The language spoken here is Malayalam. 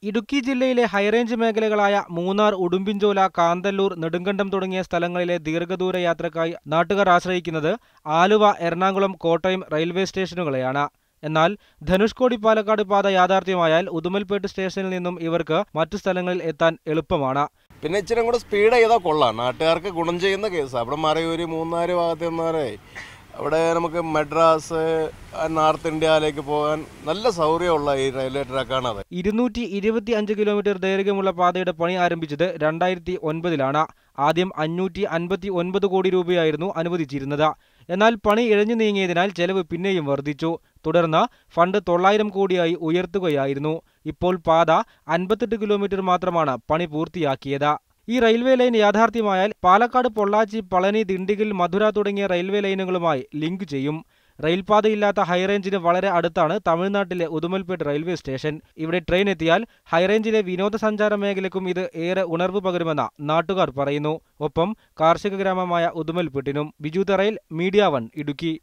ഇടുക്കി ജില്ലയിലെ ഹൈറേഞ്ച് മേഖലകളായ മൂന്നാർ, ഉടുമ്പിൻചോല, കാന്തല്ലൂർ, നെടുങ്കണ്ടം തുടങ്ങിയ സ്ഥലങ്ങളിലെ ദീർഘദൂര യാത്രക്കായി നാട്ടുകാർ ആശ്രയിക്കുന്നത് ആലുവ, എറണാകുളം, കോട്ടയം റെയിൽവേ സ്റ്റേഷനുകളെയാണ്. എന്നാൽ ധനുഷ്കോടി പാലക്കാട് പാത യാഥാർത്ഥ്യമായാൽ ഉദുമൽപേട്ട് സ്റ്റേഷനിൽ നിന്നും ഇവർക്ക് മറ്റു സ്ഥലങ്ങളിൽ എത്താൻ എളുപ്പമാണ്. പിന്നെ ഇച്ചിരി കൂടെ സ്പീഡ് ചെയ്താൽ കൊള്ളാം. നാട്ടുകാർക്ക് ഗുണം ചെയ്യുന്ന കേസ്. അവിടെ മറയൂർ, മൂന്നാർ ഭാഗത്ത് നിന്നവരെ അവിടെ നമുക്ക് മദ്രാസ്, നോർത്ത് ഇന്ത്യയിലേക്ക് പോകാൻ നല്ല സൗകര്യമുള്ള ഈ റെയിൽവേ ട്രാക്കാണത്. 225 കിലോമീറ്റർ ദൈർഘ്യമുള്ള പാതയുടെ പണി ആരംഭിച്ചത് 2009-ലാണ്. ആദ്യം 559 കോടി രൂപയായിരുന്നു അനുവദിച്ചിരുന്നത്. എന്നാൽ പണി ഇഴഞ്ഞു നീങ്ങിയതിനാൽ ചെലവ് പിന്നെയും വർദ്ധിച്ചു. തുടർന്ന് ഫണ്ട് 900 കോടിയായി ഉയർത്തുകയായിരുന്നു. ഇപ്പോൾ പാത 58 കിലോമീറ്റർ മാത്രമാണ് പണി പൂർത്തിയാക്കിയത്. ഈ റെയിൽവേ ലൈൻ യാഥാർത്ഥ്യമായാൽ പാലക്കാട്, പൊള്ളാച്ചി, പളനി, ദിണ്ടിഗൽ, മധുര തുടങ്ങിയ റെയിൽവേ ലൈനുകളുമായി ലിങ്ക് ചെയ്യും. റെയിൽപാതയില്ലാത്ത ഹൈറേഞ്ചിന് വളരെ അടുത്താണ് തമിഴ്നാട്ടിലെ ഉദുമൽപേട്ട് റെയിൽവേ സ്റ്റേഷൻ. ഇവിടെ ട്രെയിൻ എത്തിയാൽ ഹൈറേഞ്ചിലെ വിനോദസഞ്ചാര മേഖലയ്ക്കും ഇത് ഏറെ ഉണർവ് പകരുമെന്ന് നാട്ടുകാർ പറയുന്നു. ഒപ്പം കാർഷിക ഗ്രാമമായ ഉദുമൽപേട്ടിനും. ബിജു തറയിൽ, മീഡിയ 1, ഇടുക്കി.